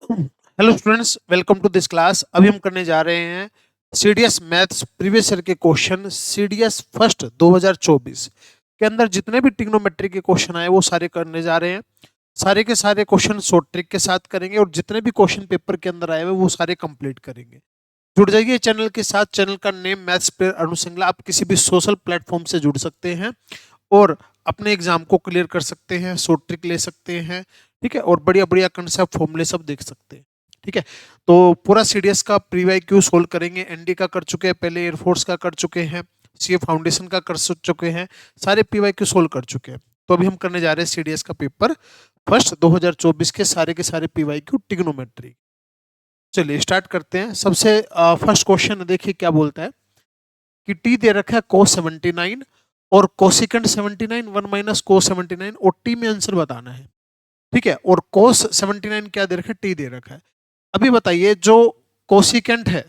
Hello students, welcome to this class. अभी हम करने जा रहे हैं सीडीएस मैथ्स प्रीवियस ईयर के क्वेश्चन। सीडीएस फर्स्ट 2024 के अंदर जितने भी ट्रिग्नोमेट्री के क्वेश्चन आए वो सारे करने जा रहे हैं। सारे के सारे क्वेश्चन शॉर्ट ट्रिक के साथ करेंगे और जितने भी क्वेश्चन पेपर के अंदर आए हुए वो सारे कंप्लीट करेंगे। जुड़ जाइए चैनल के साथ। चैनल का नेम मैथ्स प्लेयर अनु सिंगला। आप किसी भी सोशल प्लेटफॉर्म से जुड़ सकते हैं और अपने एग्जाम को क्लियर कर सकते हैं, शॉर्ट ट्रिक ले सकते हैं, ठीक है, और बढ़िया बढ़िया कंसेप्ट फॉर्मूले सब देख सकते हैं। ठीक है, तो पूरा सीडीएस का प्रीवाई क्यू सोल्व करेंगे। एनडी का कर चुके हैं, पहले एयरफोर्स का कर चुके हैं, सीए फाउंडेशन का कर चुके हैं, सारे पीवाई क्यू सोल्व कर चुके हैं। तो अभी हम करने जा रहे हैं सीडीएस का पेपर फर्स्ट 2024 के सारे पीवाई क्यू ट्रिग्नोमेट्री। चलिए स्टार्ट करते हैं। सबसे फर्स्ट क्वेश्चन देखिए क्या बोलता है कि टी दे रखा है cos 79 और कोसिकेंट 79 1 माइनस cos 79 और टी में आंसर बताना है। ठीक है, और cos 79 क्या दे रखा है, टी दे रखा है। अभी बताइए जो कोसिकेंट है,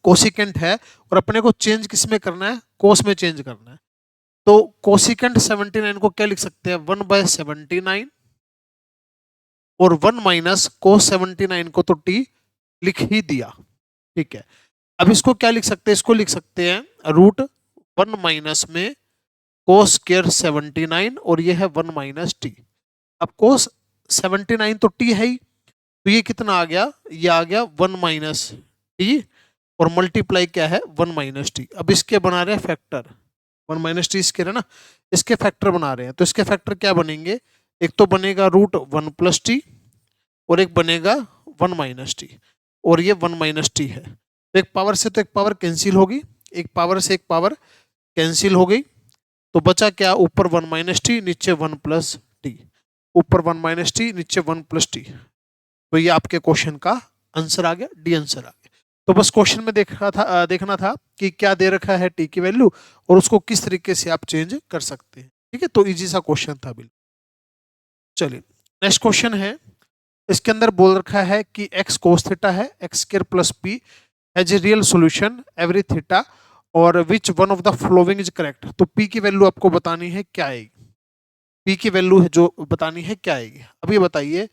कोसिकेंट है और अपने को चेंज किस में करना है, कोस में चेंज करना है। तो कोसिकेंट 79 को क्या लिख सकते हैं, 1/79 और 1 माइनस cos 79 को तो टी लिख ही दिया। ठीक है, अब इसको क्या लिख सकते हैं, इसको लिख सकते हैं रूट 1 माइनस में कोस स्क्वायर 79 और ये है 1 माइनस टी। अब कोस 79 तो टी है ही, तो ये कितना आ गया, ये आ गया 1 माइनस टी और मल्टीप्लाई क्या है 1 माइनस टी। अब इसके बना रहे हैं फैक्टर, 1 माइनस टी इसके है ना, इसके फैक्टर बना रहे हैं। तो इसके फैक्टर क्या बनेंगे, एक तो बनेगा रूट 1 प्लस टी और एक बनेगा 1 माइनस टी और ये 1 माइनस टी है। तो एक पावर से तो एक पावर कैंसिल होगी, एक पावर से एक पावर कैंसिल हो गई, तो बचा क्या, ऊपर 1 माइनस टी नीचे 1 प्लस टी, ऊपर 1 माइनस टी नीचे 1 प्लस टी। तो ये आपके क्वेश्चन का आंसर आ गया, डी आंसर आ गया। तो बस क्वेश्चन में देखना था कि क्या दे रखा है टी की वैल्यू और उसको किस तरीके से आप चेंज कर सकते हैं। ठीक है, तो इजी सा क्वेश्चन था बिल्कुल। चलिए नेक्स्ट क्वेश्चन है। इसके अंदर बोल रखा है कि x cos थीटा है, x square plus p has a real solution every theta और which one of the following is correct. तो p की वैल्यू आपको बतानी है क्या आएगी, p की वैल्यू है जो बतानी है क्या आएगी। अब ये बताइए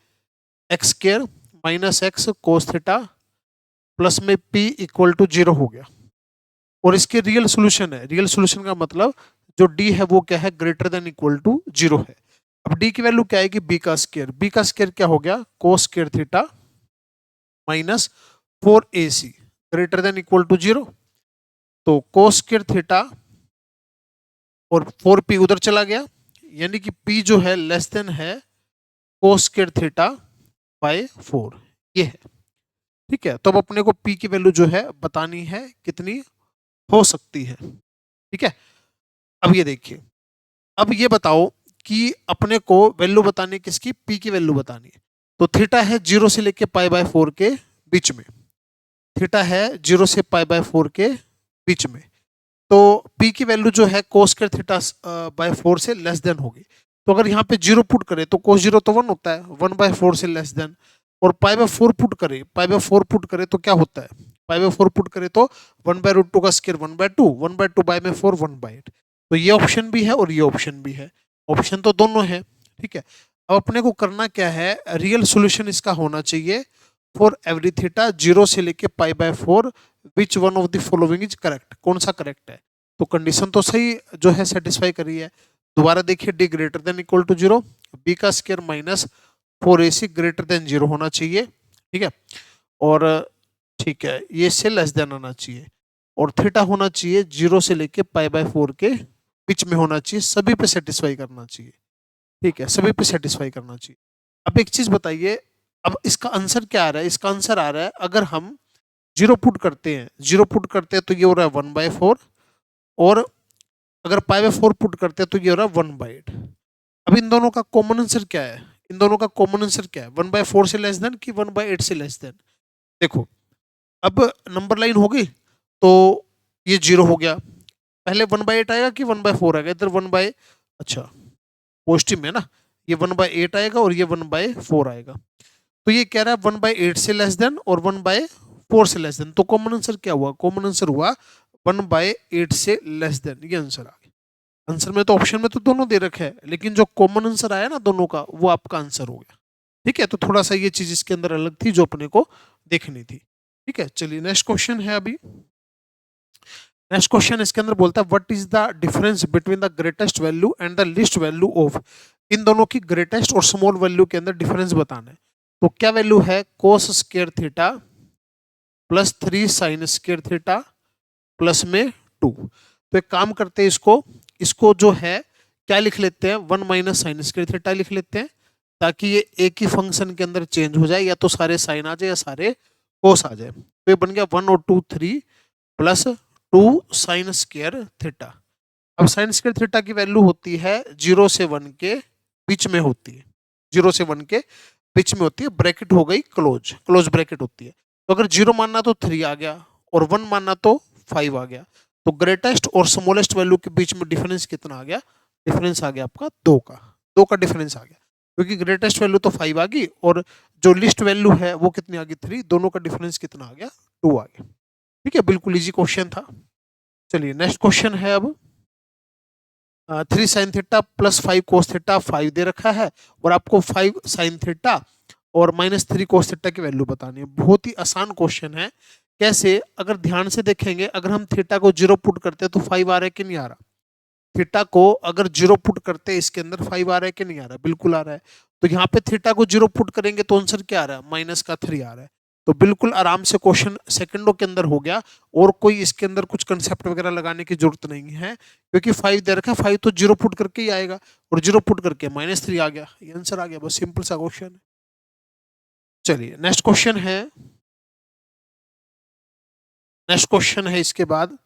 x square minus x cos theta plus में p इक्वल टू 0 हो गया और इसके रियल सॉल्यूशन है। रियल सॉल्यूशन का मतलब जो d है वो क्या है, ग्रेटर देन इक्वल टू 0 है। अब d की वैल्यू क्या आएगी, b का स्क्वायर। b का स्क्वायर क्या हो गया, cos square theta minus 4ac greater than equal to 0। तो कोस स्क्वायर थीटा और 4p उधर चला गया, यानी कि p जो है लेस देन है कोस स्क्वायर थीटा बाय 4, ये है। ठीक है, तो अब अपने को p की वैल्यू जो है बतानी है कितनी हो सकती है। ठीक है, अब ये देखिए, अब ये बताओ कि अपने को वैल्यू बतानी है किसकी, p की वैल्यू बतानी है। तो थीटा है 0 से लेके π/4 के बीच में, थीटा है 0 से π/4 के बीच में। तो p की वैल्यू जो है कोस स्क्वायर थीटा बाय 4 से लेस देन होगी। तो अगर यहाँ पे 0 पुट करें तो कोस 0 तो 1 होता है, 1/4 से लेस देन, और π/4 पुट करें, π/4 पुट करें तो क्या होता है, π/4 पुट करें तो 1/√2 का स्क्वायर 1/2, 1/2 बाय में 4 1/8। तो ये ऑप्शन भी है और ये ऑप्शन भी है, ऑप्शन तो दोनों है। ठीक है, अब अपने को करना क्या है, रियल सोल्यूशन इसका होना चाहिए फॉर एवरी थीटा 0 से लेके π/4 which one of the following is correct, कौन सा करेक्ट है। तो कंडीशन तो सही जो है सेटिस्फाई करी है। दोबारा देखिए, D greater than equal to 0, B का square minus 4ac greater than 0 होना चाहिए। ठीक है, और ठीक है ये से लेस देन आना चाहिए और थीटा होना चाहिए 0 से लेके π/4 के बीच में होना चाहिए, सभी पे सेटिस्फाई करना चाहिए। ठीक है, सभी पे सेटिस्फाई करना चाहिए। अब एक चीज बताइए, अब इसका आंसर क्या आ रहा है, इसका आंसर आ रहा है अगर हम 0 पुट करते हैं, 0 पुट करते हैं तो ये हो रहा है 1/4 और अगर π/4 पुट करते हैं तो ये हो रहा है 1/8। अब इन दोनों का कॉमन आंसर क्या है, इन दोनों का कॉमन आंसर क्या है, 1/4 से लेस देन कि 1/8 से लेस देन। देखो अब नंबर लाइन हो गई तो ये 0 हो गया, पहले 1/8 आएगा कि 1/4 आएगा, इधर 1 अच्छा पॉजिटिव में ना, ये 1/8 आएगा और ये 1/4 आएगा। तो ये कह रहा है 1/8 से लेस देन और 1/4 से लेस देन। तो कॉमन आंसर क्या हुआ, कॉमन आंसर हुआ 1/8 से लेस देन, ये आंसर आ गया। आंसर में तो ऑप्शन में तो दोनों दे रखे हैं, लेकिन जो कॉमन आंसर आया ना दोनों का, वो आपका आंसर हो गया। ठीक है, तो थोड़ा सा ये चीज इसके अंदर अलग थी जो अपने को देखनी थी। ठीक है, चलिए नेक्स्ट क्वेश्चन है अभी। नेक्स्ट क्वेश्चन इसके अंदर बोलता है what is the difference between the greatest value and the least value of. इन दोनों की ग्रेटेस्ट और स्मॉल वैल्यू के अंदर डिफरेंस बताना है। तो क्या वैल्यू है कोस square theta plus 3 sine square theta plus में 2। तो एक काम करते हैं, इसको इसको जो है क्या लिख लेते हैं, 1 माइनस साइन स्क्वायर थीटा लिख लेते हैं, ताकि ये एक ही फंक्शन के अंदर चेंज हो जाए, या तो सारे साइन आ जाए या सारे कोस आ जाए। तो ये बन गया 1 और 2 3 प्लस 2 साइन स्क्वायर थीटा। अब साइन स्क्वायर थीटा की वैल्यू होती है 0 से 1 के बीच में होती है, 0 से 1 के बीच में होती है, ब्रैकेट हो गई क्लोज, क्लोज ब्रैकेट होती है। तो अगर 0 मानना तो 3 आ गया और 1 मानना तो 5 आ गया। तो ग्रेटेस्ट और स्मॉलेस्ट वैल्यू के बीच में डिफरेंस कितना आ गया, डिफरेंस आ गया आपका 2 का, 2 का डिफरेंस आ गया, क्योंकि ग्रेटेस्ट वैल्यू तो 5 आ गई और जो लिस्ट वैल्यू है वो कितनी आ गई 3, दोनों का डिफरेंस कितना आ गया 2 आ गया। ठीक है, बिल्कुल इजी क्वेश्चन था। चलिए नेक्स्ट क्वेश्चन है अब 3 sine theta plus 5 cos theta 5 दे रखा है और आपको 5 साइन थीटा और माइनस 3 कोस थीटा की वैल्यू बतानी है। बहुत ही आसान क्वेश्चन है। कैसे, अगर ध्यान से देखेंगे, अगर हम थीटा को 0 पुट करते हैं तो 5 आ रहा है कि नहीं आ रहा। थीटा को अगर 0 पुट करते हैं इसके अंदर 5 आ रहा है कि नहीं आ रहा, बिल्कुल आ रहा है। तो यहाँ पे थीटा को 0 पुट करेंगे तो आंसर क्या आ रहा है, माइनस का 3 आ रहा है। तो बिल्कुल आराम से क्वेश्चन सेकंडों के अंदर हो गया और कोई इसके अंदर कुछ कंसेप्ट वगैरह लगाने की जरूरत नहीं है, क्योंकि 5 दे रखा है, 5 तो 0 पुट करके ही आएगा और 0 पुट करके माइनस 3 आ गया, ये आंसर आ गया, बस सिंपल सा क्वेश्चन है। चलिए नेक्स्ट क्वेश्चन है, नेक्स्ट क्वेश्चन है इसके बाद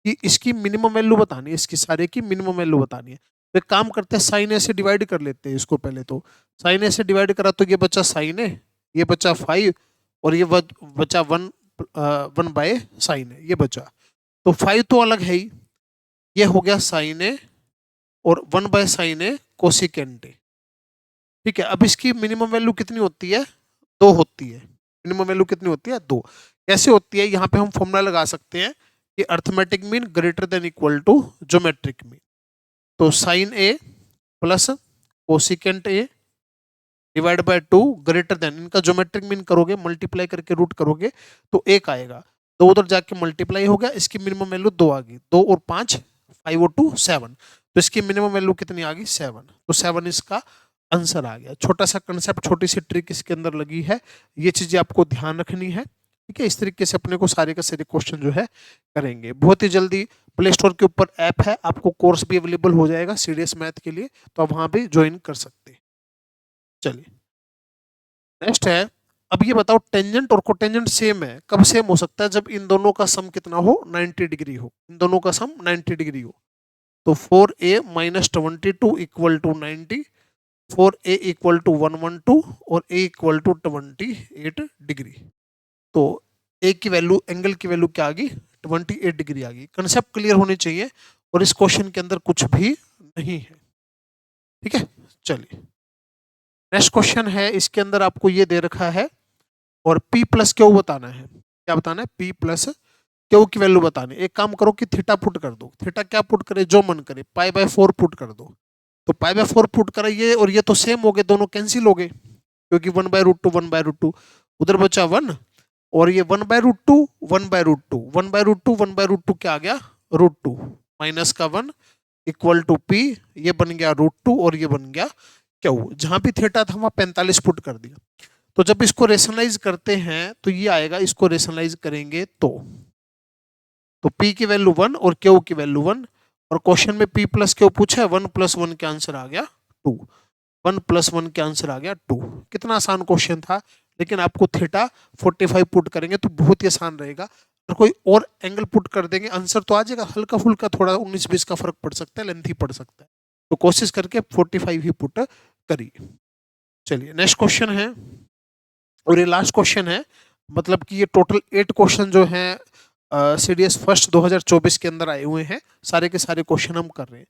कि इसकी मिनिमम वैल्यू बतानी है, इसकी सारे की मिनिमम वैल्यू बतानी है। तो एक काम करते हैं, साइन ए से डिवाइड कर लेते हैं इसको पहले। तो साइन ए से डिवाइड करा तो ये बचा साइन ए, ये बचा 5 और ये बचा 1 बाय साइन ए, ये बचा। तो 5 तो अलग है ही, ये हो गया साइन ए और 1 by sine A cosecant A. ठीक है, अब इसकी मिनिमम वैल्यू कितनी होती है, 2 होती है। मिनिमम वैल्यू कितनी होती है, 2। कैसे होती है, यहाँ पे हम फॉर्मूला लगा सकते हैं कि arithmetic mean greater than equal to geometric mean. तो sine A plus cosecant A divide by 2 greater than, इनका ज्योमेट्रिक मीन करोगे, मल्टीप्लाई करके रूट करोगे तो 1 आएगा, 2 उधर जाके मल्टीप्लाई हो गया, इसकी मिनिमम वैल्यू 2 आ गई, 2 और 5 5 और 2 7। तो इसकी मिनिमम वैल्यू कितनी आ गई 7। तो 7 इसका आंसर आ गया। छोटा सा कंसेप्ट, छोटी सी ट्रिक इसके अंदर लगी है, ये चीजें आपको ध्यान रखनी है। ठीक है, इस तरीके से अपने को सारे का सारे क्वेश्चन जो है करेंगे। बहुत ही जल्दी प्ले स्टोर के ऊपर ऐप है, आपको कोर्स भी अवेलेबल हो जाएगा सीडीएस मैथ के लिए, तो आप वहां भी ज्वाइन कर सकते हैं। चलिए नेक्स्ट है, अब ये बताओ टेंजेंट और कोटेंजेंट सेम है, कब सेम हो सकता है, जब इन दोनों का सम कितना हो 90 डिग्री हो, इन दोनों का सम 90 डिग्री हो। तो 4a minus 22 equal to 90, 4a equal to 112 और a इक्वल टू 28 डिग्री। तो a की वैल्यू, एंगल की वैल्यू क्या आ गई 28 डिग्री आ गई। कंसेप्ट क्लियर होने चाहिए और इस क्वेश्चन के अंदर कुछ भी नहीं है। ठीक है, चलिए नेक्स्ट क्वेश्चन है, इसके अंदर आपको ये दे रखा है और p प्लस क्यू बताना है। क्या बताना है, p प्लस क्यू की वैल्यू बतानी। एक काम करो कि थीटा पुट कर दो, थीटा क्या पुट करे, जो मन करे, पाई बाय 4 पुट कर दो। तो पाई बाय 4 पुट करा, ये और ये तो सेम हो गए, दोनों कैंसिल हो गए, क्योंकि 1/√2 1/√2, उधर बचा 1 और ये 1/√2 1/√2 1/√2 1/√2 क्या आ गया √2 माइनस का 1 इक्वल टू p, ये बन गया √2 और ये बन गया क्यू। जहां भी थीटा था वहां 45 पुट कर दिया। तो जब इसको रेशनलाइज करते हैं तो ये आएगा, इसको रेशनलाइज करेंगे तो p की वैल्यू 1 और q की वैल्यू 1, और क्वेश्चन में p प्लस क्यू पूछा है, 1 + 1 का आंसर आ गया 2, 1 + 1 का आंसर आ गया 2। कितना आसान क्वेश्चन था, लेकिन आपको थीटा 45 पुट करेंगे तो बहुत ही आसान रहेगा। और कोई और एंगल पुट कर देंगे आंसर तो आ जाएगा, हल्का फुल्का थोड़ा 19-20 का फर्क पड़ सकता है, लेंथी पड़ सकता है, तो कोशिश करके 45 ही पुट करिए। चलिए नेक्स्ट क्वेश्चन है और ये लास्ट क्वेश्चन है, मतलब कि ये टोटल 8 क्वेश्चन जो हैं सीडीएस फर्स्ट 2024 के अंदर आए हुए हैं, सारे के सारे क्वेश्चन हम कर रहे हैं,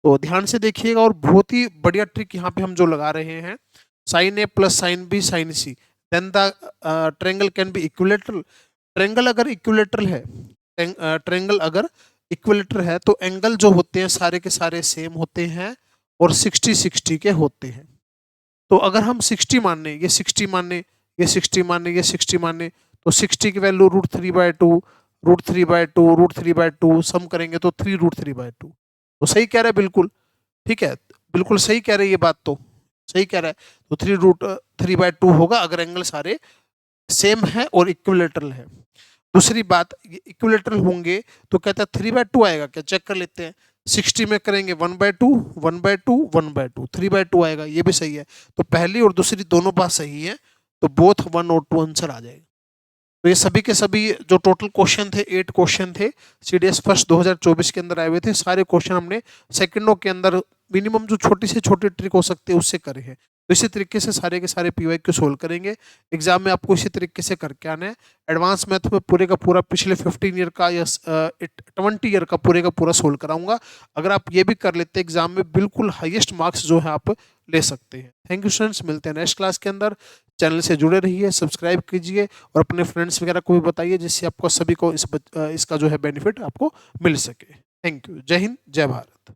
तो ध्यान से देखिएगा। और बहुत ही बढ़िया ट्रिक यहाँ पे हम जो लगा रहे हैं, sine A plus sine B sine C, then the triangle can be equilateral. Triangle अगर इक्विलेटरल है, ट्रायंगल अगर इक्विलेटरल है तो एंगल जो होते हैं सारे के सारे सेम होते हैं और 60-60 के होते हैं। तो अगर हम 60 मान लें, ये 60 मान लें, ये 60 मान लें, ये 60 मान लें, तो 60 की वैल्यू √3/2, √3/2, √3/2 सम करेंगे तो 3√3/2। तो सही कह रहा है बिल्कुल, ठीक है, बिल्कुल सही कह रहे हैं, ये बात तो सही कह रहा है। तो 3√3/2 होगा अगर एंगल सारे सेम है और इक्विलेटरल है। दूसरी बात, इक्विलेटरल होंगे तो कहता है 3/2 आएगा क्या, चेक कर लेते हैं। 60 में करेंगे 1/2, 1/2, 1/2, 3/2 आएगा, ये भी सही है। तो पहली और दूसरी दोनों बात सही है, तो बोथ 1 और 2 आंसर आ जाएगा। तो ये सभी के सभी जो टोटल क्वेश्चन थे 8 क्वेश्चन थे सीडीएस फर्स्ट 2024 के अंदर आए हुए थे। सारे क्वेश्चन हमने सेकंडों के अंदर मिनिमम जो छोटी से छोटी ट्रिक हो सकती है उससे करे हैं। तो इसी तरीके से सारे के सारे पीवाईक्यू सोल्व करेंगे। एग्जाम में आपको इसी तरीके से करके आना है। एडवांस मैथ में पूरे का पूरा पिछले 15 ईयर का या 20 ईयर का पूरा सोल्व कराऊंगा। अगर आप ये भी कर लेते हैं एग्जाम में बिल्कुल हाईएस्ट मार्क्स जो है आप ले सकते हैं। थैंक यू स्टूडेंट्स, मिलते हैं नेक्स्ट क्लास के अंदर। चैनल से जुड़े रहिए, सब्सक्राइब कीजिए और अपने फ्रेंड्स वगैरह को भी बताइए जिससे आपको सभी को इसका जो है बेनिफिट आपको मिल सके। Thank you. जय हिंद, जय भारत।